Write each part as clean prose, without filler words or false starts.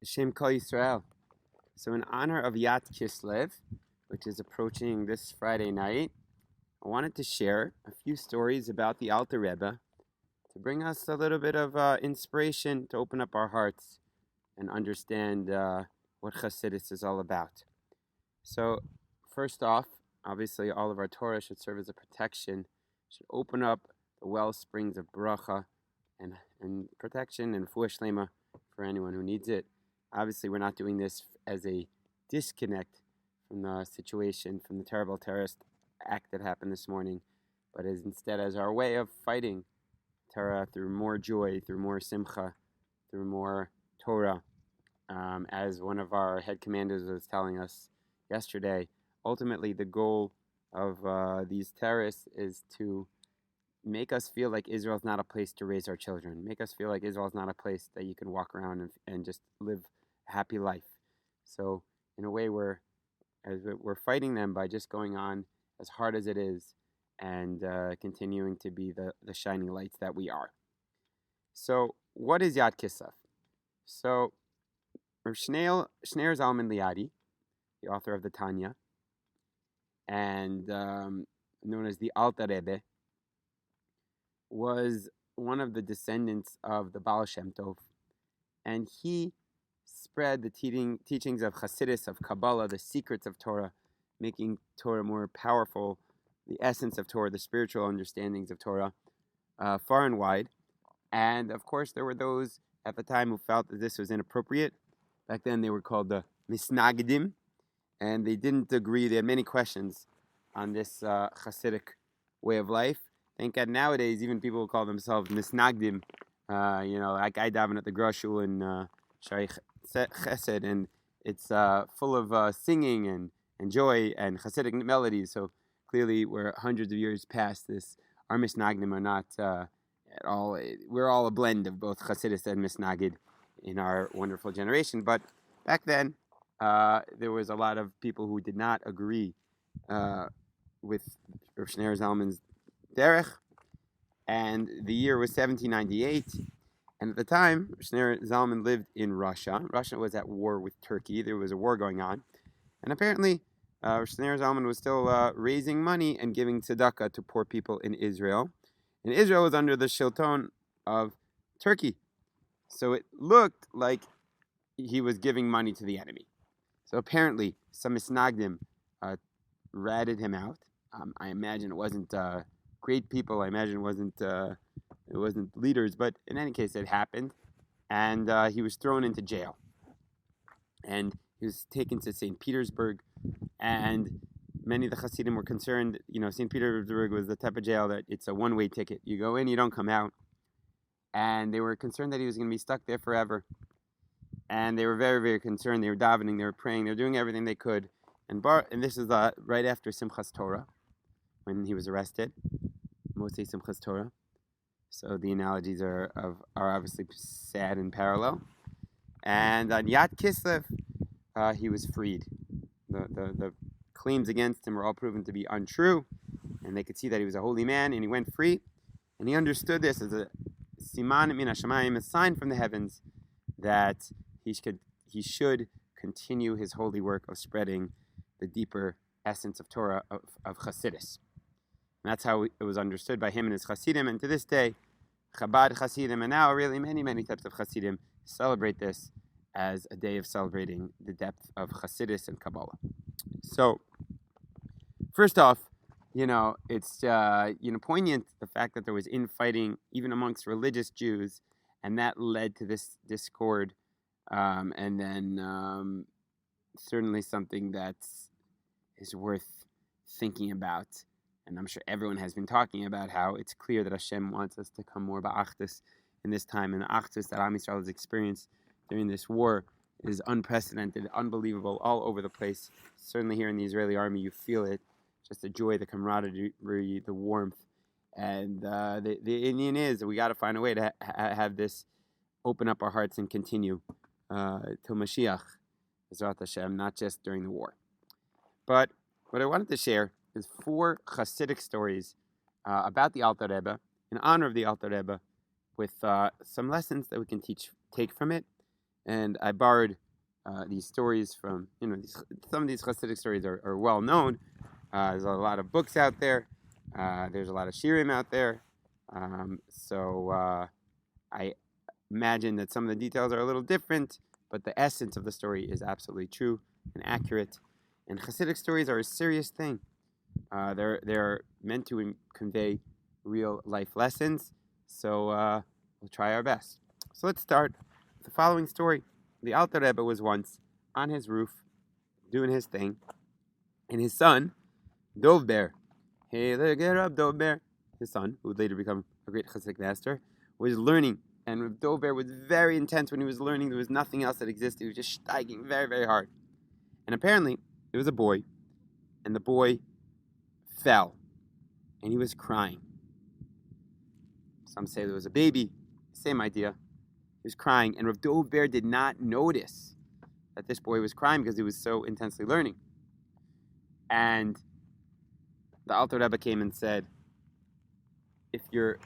Shem Kol Yisrael. So in honor of Yat Kislev, which is approaching this Friday night, I wanted to share a few stories about the Alter Rebbe to bring us a little bit of inspiration to open up our hearts and understand what Chassidus is all about. So first off, obviously all of our Torah should serve as a protection, should open up the well springs of bracha and protection and fuah shlema for anyone who needs it. Obviously, we're not doing this as a disconnect from the situation, from the terrible terrorist act that happened this morning, but as instead as our way of fighting terror through more joy, through more simcha, through more Torah. As one of our head commanders was telling us yesterday, ultimately the goal of these terrorists is to make us feel like Israel is not a place to raise our children. Make us feel like Israel is not a place that you can walk around and just live a happy life. So in a way, we're fighting them by just going on as hard as it is and continuing to be the shining lights that we are. So what is Yat Kislev? So Shneir Zalman Liadi, the author of the Tanya, and known as the Alter Rebbe, was one of the descendants of the Baal Shem Tov, and he spread the teachings of Chassidus, of Kabbalah, the secrets of Torah, making Torah more powerful, the essence of Torah, the spiritual understandings of Torah, far and wide. And of course, there were those at the time who felt that this was inappropriate. Back then, they were called the Misnagdim, and they didn't agree. They had many questions on this Chassidic way of life. Thank God nowadays, even people who call themselves Misnagdim, like I daven at the Grashul in Shari Chesed, and it's full of singing and joy and Hasidic melodies. So clearly, we're hundreds of years past this. Our Misnagdim are not at all. We're all a blend of both Hasidus and Misnagid in our wonderful generation. But back then, there was a lot of people who did not agree with Rav Shneir Zalman's derech, and the year was 1798. And at the time, Shneir Zalman lived in Russia. Russia was at war with Turkey. There was a war going on. And apparently, Shneir Zalman was still raising money and giving tzedakah to poor people in Israel. And Israel was under the shilton of Turkey. So it looked like he was giving money to the enemy. So apparently, some Misnagdim ratted him out. I imagine it wasn't great people. I imagine it wasn't leaders, but in any case, it happened, and he was thrown into jail, and he was taken to St. Petersburg, and many of the Hasidim were concerned. St. Petersburg was the type of jail that it's a one-way ticket. You go in, you don't come out, and they were concerned that he was going to be stuck there forever, and they were very, very concerned. They were davening, they were praying, they were doing everything they could, and this is right after Simchas Torah, when he was arrested, Motzei Simchas Torah. So the analogies are obviously sad and parallel. And on Yat Kislev, he was freed. The claims against him were all proven to be untrue, and they could see that he was a holy man, and he went free. And he understood this as a siman min hashamayim, a sign from the heavens that he should continue his holy work of spreading the deeper essence of Torah, of Chassidus. And that's how it was understood by him and his Chassidim. And to this day, Chabad Chassidim, and now really many, many types of Chassidim, celebrate this as a day of celebrating the depth of Chassidus and Kabbalah. So, first off, it's poignant, the fact that there was infighting even amongst religious Jews, and that led to this discord, and then certainly something that is worth thinking about. And I'm sure everyone has been talking about how it's clear that Hashem wants us to come more ba'achdus in this time. And the achdus that Am Yisrael has experienced during this war is unprecedented, unbelievable, all over the place. Certainly here in the Israeli army, you feel it. Just the joy, the camaraderie, the warmth. And the Indian is that we got to find a way to have this open up our hearts and continue till Mashiach, Ezrat Hashem, not just during the war. But what I wanted to share is 4 Chassidic stories about the Alter Rebbe, in honor of the Alter Rebbe, with some lessons that we can take from it, And I borrowed these stories from, some of these Hasidic stories are well known. There's a lot of books out there. There's a lot of shirim out there. So I imagine that some of the details are a little different, but the essence of the story is absolutely true and accurate. And Hasidic stories are a serious thing. They're meant to convey real life lessons. So we'll try our best. So let's start with the following story. The Alter Rebbe was once on his roof doing his thing, and his son, Dov Ber, hey, look at Dov Ber, his son, who would later become a great Hasidic master, was learning. And Dov Ber was very intense when he was learning. There was nothing else that existed. He was just steiging very, very hard. And apparently, there was a boy, and the boy fell, and he was crying. Some say there was a baby. Same idea. He was crying, and Rav Dov Ber did not notice that this boy was crying because he was so intensely learning. And the Alter Rebbe came and said, if your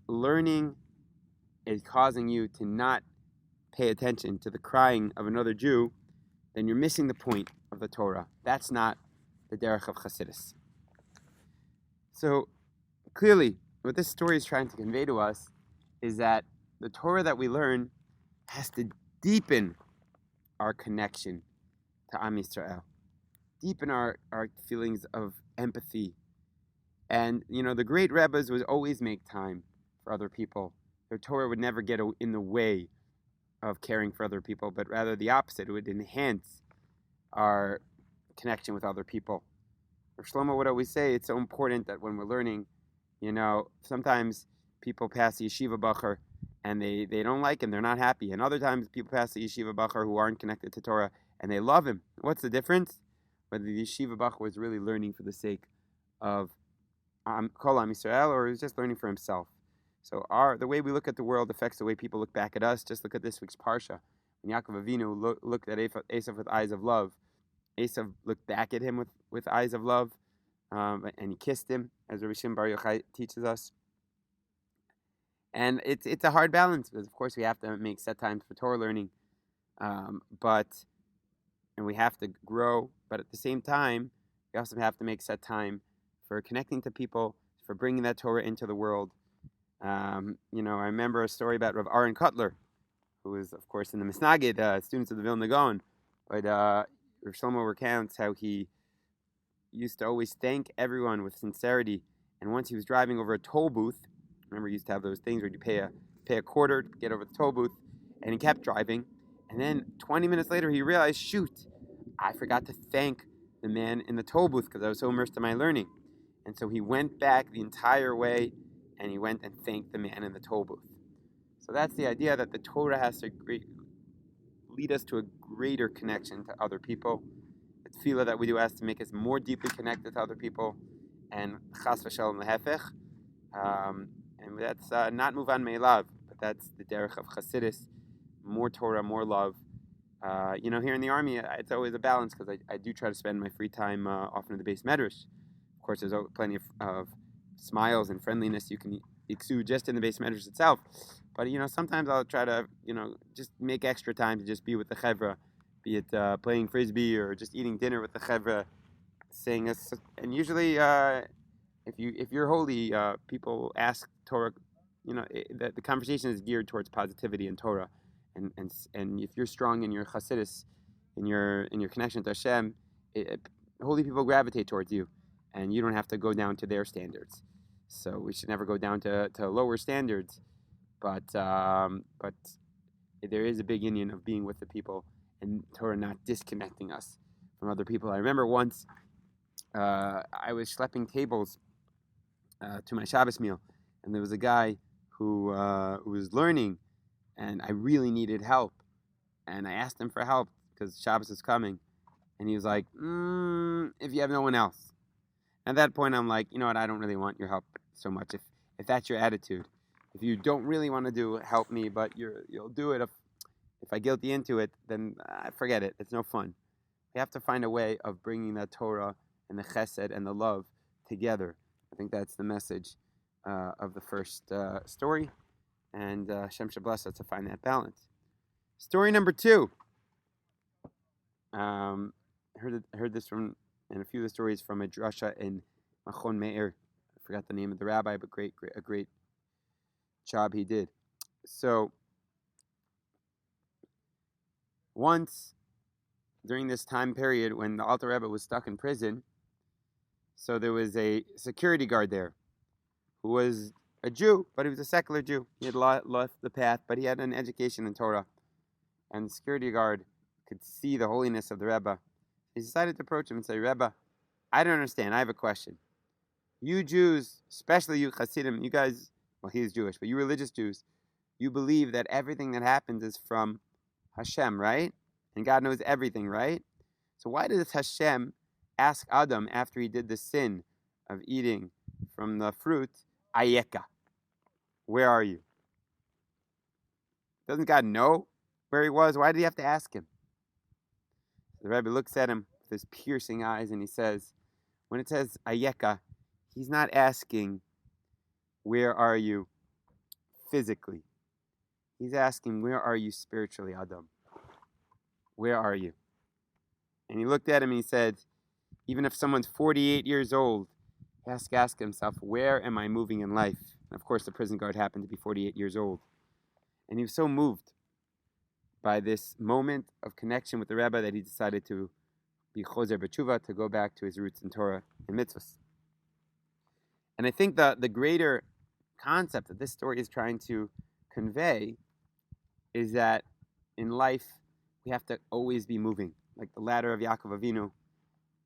learning is causing you to not pay attention to the crying of another Jew, then you're missing the point of the Torah. That's not the derech of Chassidus. So clearly, what this story is trying to convey to us is that the Torah that we learn has to deepen our connection to Am Yisrael, deepen our feelings of empathy. And, the great Rebbes would always make time for other people. Their Torah would never get in the way of caring for other people, but rather the opposite. It would enhance our connection with other people. Shlomo would always say it's so important that when we're learning, sometimes people pass the yeshiva bacher and they don't like him, they're not happy. And other times people pass the yeshiva bacher who aren't connected to Torah and they love him. What's the difference? Whether the yeshiva bacher was really learning for the sake of Kol Am Yisrael or he was just learning for himself. So the way we look at the world affects the way people look back at us. Just look at this week's Parsha. When Yaakov Avinu looked at Esav with eyes of love, Esav looked back at him with eyes of love, and he kissed him, as Rabbi Shimon Bar Yochai teaches us. And it's a hard balance because, of course, we have to make set times for Torah learning, and we have to grow. But at the same time, we also have to make set time for connecting to people, for bringing that Torah into the world. I remember a story about Rav Aaron Kotler, who was, of course, in the Misnagid, students of the Vilna Gaon. But Rav Shlomo recounts how he used to always thank everyone with sincerity. And once he was driving over a toll booth, remember he used to have those things where you pay a quarter to get over the toll booth, and he kept driving. And then 20 minutes later, he realized, shoot, I forgot to thank the man in the toll booth because I was so immersed in my learning. And so he went back the entire way, and he went and thanked the man in the toll booth. So that's the idea that the Torah has to lead us to a greater connection to other people. The tefillah that we do has to make us more deeply connected to other people, and chas v'shalom lehefech. And that's not muvan me'elav, but that's the derech of Chassidus. More Torah, more love. Here in the army, it's always a balance because I do try to spend my free time often in the base medrash. Of course, there's plenty of smiles and friendliness you can exude just in the base medrash itself. But, sometimes I'll try to, just make extra time to just be with the chevra, be it playing frisbee or just eating dinner with the chevra, saying us. And usually, if you're holy, people ask Torah, the conversation is geared towards positivity and Torah. And if you're strong in your chassidus, in your connection to Hashem, holy people gravitate towards you, and you don't have to go down to their standards. So we should never go down to lower standards, but there is a big union of being with the people and Torah not disconnecting us from other people. I remember once I was schlepping tables to my Shabbos meal, and there was a guy who was learning, and I really needed help. And I asked him for help because Shabbos is coming. And he was like, if you have no one else. At that point, I'm like, you know what, I don't really want your help so much. If that's your attitude, if you don't really want to help me, but you'll do it if I guilt you into it, then forget it. It's no fun. We have to find a way of bringing that Torah and the chesed and the love together. I think that's the message of the first story. And Hashem should bless us to find that balance. Story number 2. Heard this from, and a few of the stories from a drasha in Machon Meir. I forgot the name of the rabbi, but a great job he did. So once during this time period when the Alter Rebbe was stuck in prison, so there was a security guard there who was a Jew, but he was a secular Jew. He had left the path, but he had an education in Torah. And the security guard could see the holiness of the Rebbe. He decided to approach him and say, Rebbe, I don't understand. I have a question. You Jews, especially you Chassidim, you guys, well, he is Jewish, but you religious Jews, you believe that everything that happens is from Hashem, right? And God knows everything, right? So why does Hashem ask Adam after he did the sin of eating from the fruit, Ayeka, where are you? Doesn't God know where he was? Why did he have to ask him? The Rebbe looks at him with his piercing eyes and he says, when it says Ayeka, he's not asking, where are you physically? He's asking, where are you spiritually, Adam? Where are you? And he looked at him and he said, even if someone's 48 years old, he has to ask himself, where am I moving in life? And of course, the prison guard happened to be 48 years old. And he was so moved by this moment of connection with the Rebbe that he decided to be chozer b'tshuva, to go back to his roots in Torah and mitzvahs. And I think the greater concept that this story is trying to convey is that in life, we have to always be moving, like the ladder of Yaakov Avinu.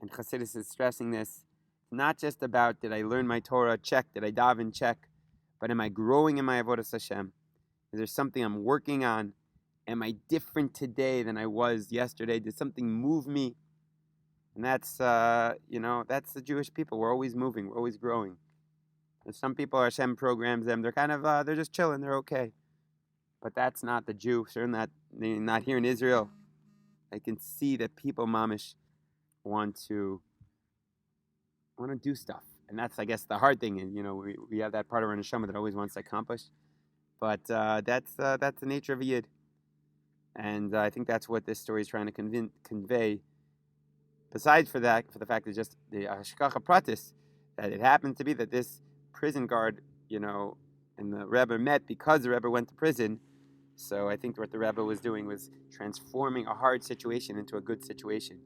And Chassidus is stressing this, not just about did I learn my Torah, check, did I daven, check, but am I growing in my avodas Hashem? Is there something I'm working on? Am I different today than I was yesterday? Did something move me? And that's, that's the Jewish people. We're always moving. We're always growing. There's some people, Hashem programs them. They're kind of, they're just chilling. They're okay. But that's not the Jew. Certainly not here in Israel. I can see that people, mamish, want to do stuff. And that's, I guess, the hard thing. And, we have that part of our neshama that always wants to accomplish. But that's the nature of a Yid. And I think that's what this story is trying to convey. Besides for the fact that just the hashkacha pratis, that it happened to be that this prison guard, and the Rebbe met because the Rebbe went to prison. So I think what the Rebbe was doing was transforming a hard situation into a good situation,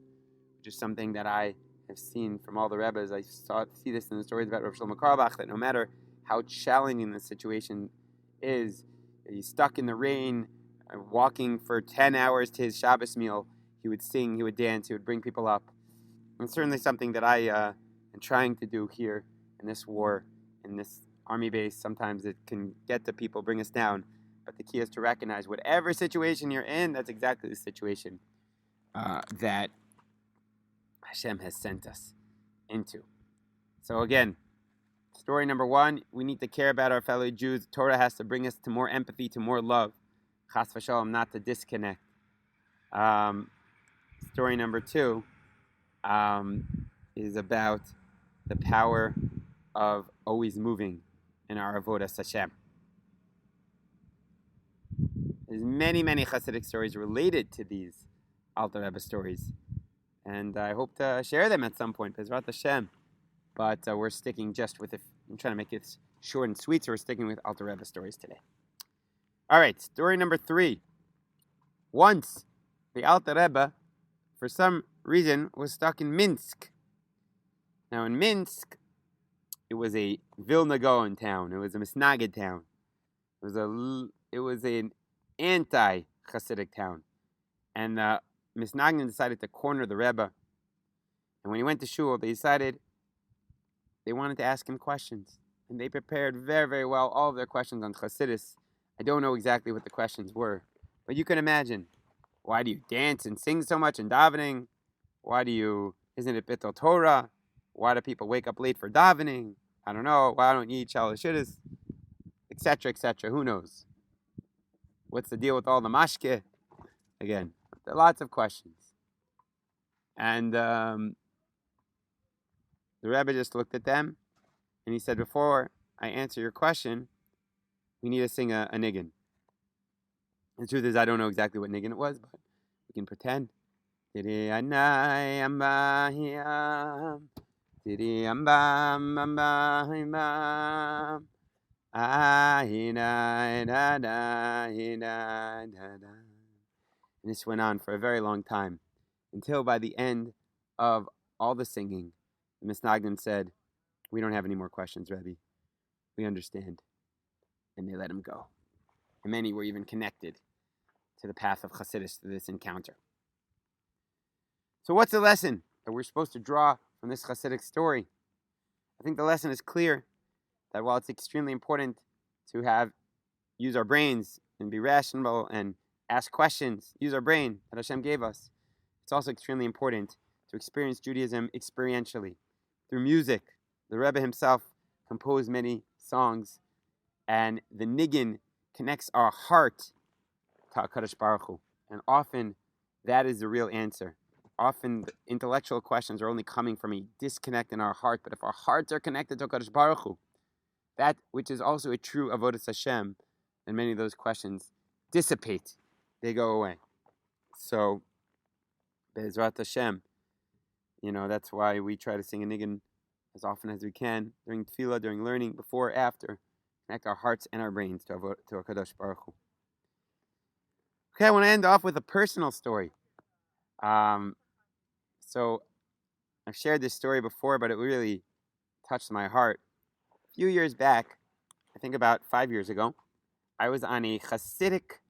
which is something that I have seen from all the Rebbes. I see this in the stories about Rav Shlomo Carlebach, that no matter how challenging the situation is, he's stuck in the rain, walking for 10 hours to his Shabbos meal, he would sing, he would dance, he would bring people up. And certainly something that I am trying to do here in this war, in this army base. Sometimes it can get to people, bring us down. But the key is to recognize whatever situation you're in, that's exactly the situation that Hashem has sent us into. So again, story number 1, we need to care about our fellow Jews. Torah has to bring us to more empathy, to more love. Chas v'shalom, not to disconnect. Story number 2 is about the power of always moving in our avodas Hashem. There's many, many Hasidic stories related to these Alter Rebbe stories. And I hope to share them at some point, Bezrat Hashem. But we're sticking just with it. I'm trying to make it short and sweet, so we're sticking with Alter Rebbe stories today. All right, story number 3. Once, the Alter Rebbe, for some reason, was stuck in Minsk. Now, in Minsk, it was a Vilna Gaon town. It was a Misnagid town. It was an anti-Hasidic town. And Misnagdim decided to corner the Rebbe. And when he went to shul, they decided they wanted to ask him questions. And they prepared very, very well all of their questions on Chassidus. I don't know exactly what the questions were. But you can imagine. Why do you dance and sing so much in davening? Isn't it Bittul Torah? Why do people wake up late for davening? I don't know. Why don't you eat shalashidus? Etc., etc. Who knows? What's the deal with all the mashke? Again, there are lots of questions. And the Rebbe just looked at them and he said, before I answer your question, we need to sing a niggin. The truth is, I don't know exactly what niggin it was, but we can pretend. Tiri anai ambahiyam, tiri ambam ambahimam, ahina da da da da. And this went on for a very long time, until by the end of all the singing, the Misnagdim said, "We don't have any more questions, Rebbe. We understand." And they let him go. And many were even connected to the path of Chassidus through this encounter. So what's the lesson that we're supposed to draw from this Chassidic story? I think the lesson is clear, that while it's extremely important to use our brains and be rational and ask questions, use our brain that Hashem gave us, it's also extremely important to experience Judaism experientially, through music. The Rebbe himself composed many songs, and the niggin connects our heart to HaKadosh Baruch Hu. And often, that is the real answer. Often, the intellectual questions are only coming from a disconnect in our heart. But if our hearts are connected to HaKadosh Baruch Hu, that which is also a true avodas Hashem, then many of those questions dissipate. They go away. So, Be'ezrat Hashem, that's why we try to sing a niggin as often as we can, during tefillah, during learning, before, after. Connect our hearts and our brains to HaKadosh Baruch Hu. Okay, I want to end off with a personal story. So I've shared this story before, but it really touched my heart. A few years back, I think about 5 years ago, I was on a Hasidic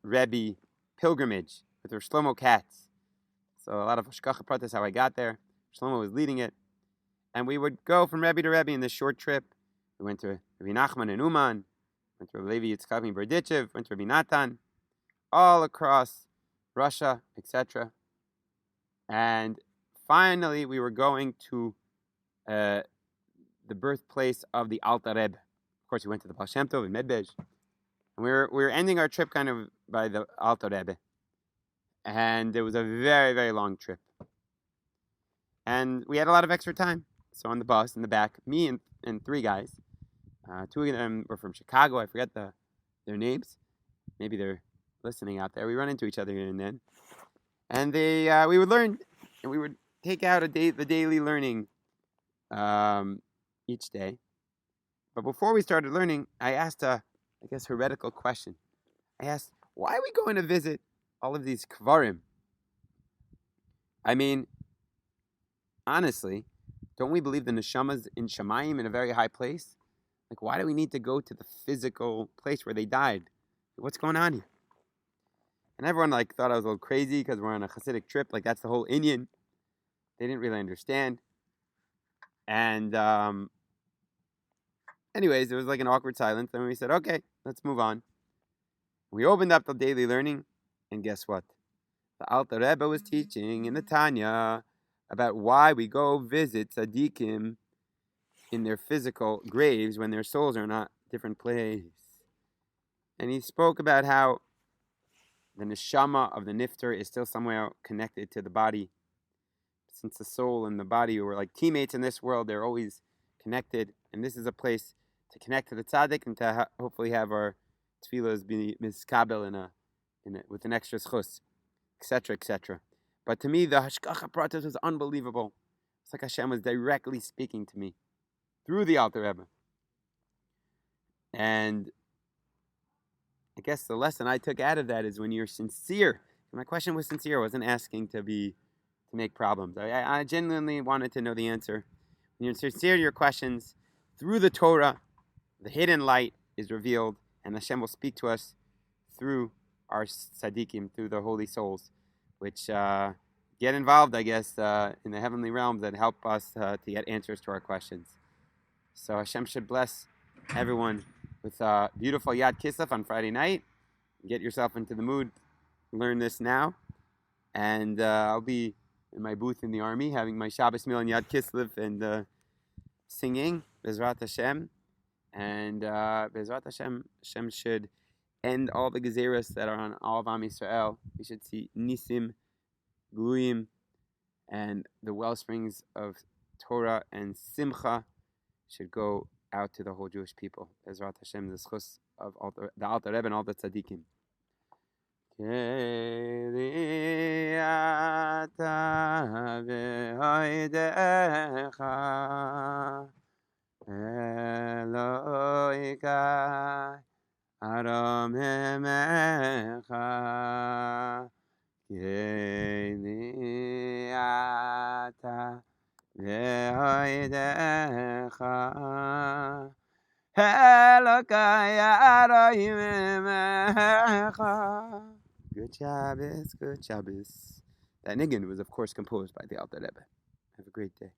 Rebbe pilgrimage with Rav Shlomo Katz. So a lot of Hashkacha Pratis, how I got there. Shlomo was leading it. And we would go from Rebbe to Rebbe in this short trip. We went to Rabbi Nachman and Uman, went to Rabbi Levi Yitzchak and Berdichev, went to Rabbi Natan, all across Russia, etc. And finally, we were going to the birthplace of the Alter Rebbe. Of course, we went to the Baal Shem Tov in Medbej. And we were ending our trip kind of by the Alter Rebbe. And it was a very, very long trip. And we had a lot of extra time. So on the bus, in the back, me and three guys. Two of them were from Chicago. I forget their names. Maybe they're listening out there. We run into each other here and then. And we would learn, and we would take out the daily learning each day. But before we started learning, I asked heretical question. I asked, why are we going to visit all of these kvarim? I mean, honestly, don't we believe the neshama's in Shamayim in a very high place? Like, why do we need to go to the physical place where they died? What's going on here? And everyone thought I was a little crazy because we're on a Hasidic trip. That's the whole Indian. They didn't really understand. And anyways, there was an awkward silence. And we said, okay, let's move on. We opened up the daily learning. And guess what? The Alter Rebbe was teaching in the Tanya about why we go visit tzaddikim in their physical graves when their souls are in a different place. And he spoke about how the neshama of the nifter is still somewhere connected to the body. Since the soul and the body were like teammates in this world, they're always connected. And this is a place to connect to the tzaddik and to hopefully have our tefillas be miskabel with an extra schus, etc., etc. But to me, the hashkacha pratis was unbelievable. It's like Hashem was directly speaking to me through the Alter Rebbe. And I guess the lesson I took out of that is when you're sincere. My question was sincere. I wasn't asking to make problems. I genuinely wanted to know the answer. When you're sincere to your questions, through the Torah, the hidden light is revealed, and Hashem will speak to us through our tzaddikim, through the holy souls, which get involved, I guess, in the heavenly realms that help us to get answers to our questions. So Hashem should bless everyone with a beautiful Yat Kislev on Friday night. Get yourself into the mood. Learn this now. And I'll be in my booth in the army having my Shabbos meal in Yat Kislev and singing Bezrat Hashem. And Bezrat Hashem, Hashem should end all the gezeros that are on all of Am Yisrael. We should see Nisim, Gluyim, and the wellsprings of Torah and Simcha should go out to the whole Jewish people. Bezrat Hashem, the schus of the Alter Rebbe and all the tzaddikim. Keliata ve'oidecha Eloikai aromemecha Keliata ve'oidecha Elokai aromemecha. Good Shabbos, good Shabbos. That niggin was, of course, composed by the Alter Rebbe. Have a great day.